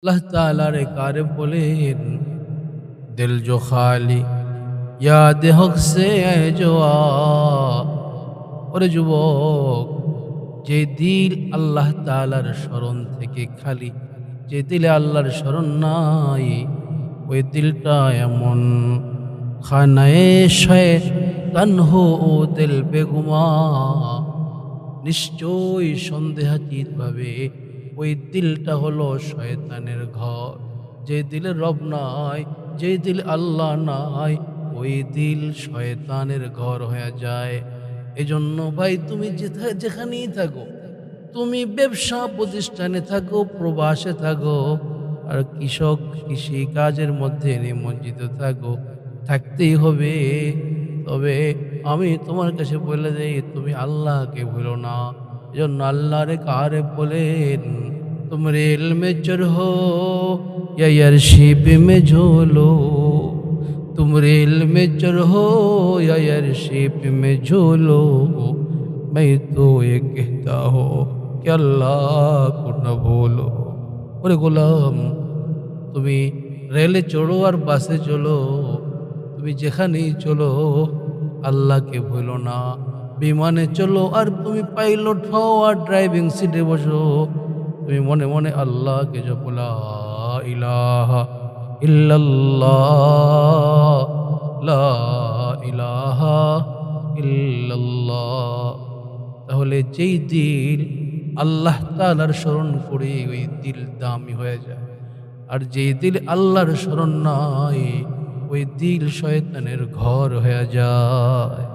अल्लाह ताला रे कार बोलेन, दिल जो खाली याद हक से है जो ওরে যুবক, যে দিল আল্লাহ তাআলার স্মরণ থেকে খালি, যে দিলে আল্লাহর স্মরণ নাই, ওই দিলটা এমন খানায়ে শয়তান হো ও দিল বেগুমা। নিশ্চয়ই সন্দেহাতীত ভাবে ওই দিলটা হলো শয়তানের ঘর। যে দিলে রব নাই, যে দিল আল্লাহ নাই, ওই দিল শয়তানের ঘর হয়ে যায়। এজন্য ভাই তুমি যেখানেই থাকো, তুমি ব্যবসা প্রতিষ্ঠানে থাকো, প্রবাসে থাকো, আর কৃষক কৃষি কাজের মধ্যে নিমজ্জিত থাকো, থাকতেই হবে। তবে আমি তোমার কাছে বলে দেই, তুমি আল্লাহকে ভুলো না। এজন্য আল্লাহর কারে বলেন, तुम रेल में चढ़ो या एयरशिप में झूलो, तुम रेल में चढ़ो या एयरशिप में झूलो, मैं तो ये कहता हूँ कि अल्लाह को न भूलो। ওরে গোলাম, তুমি রেলে চড়ো আর বাসে চলো, তুমি যেখানেই চলো আল্লাহকে ভুলো না। বিমানে চলো আর তুমি পাইলট হও আর ড্রাইভিং সিটে বসো, তুমি মনে মনে আল্লাহকে জপো, লা ইলাহা ইল্লাল্লাহ, লা ইলাহা ইল্লাল্লাহ। তাহলে যেই দিল আল্লাহ তাআলার স্মরণ করে, ওই দিল দামি হয়ে যায়। আর যেই দিল আল্লাহর স্মরণ নাই, ওই দিল শয়তানের ঘর হয়ে যায়।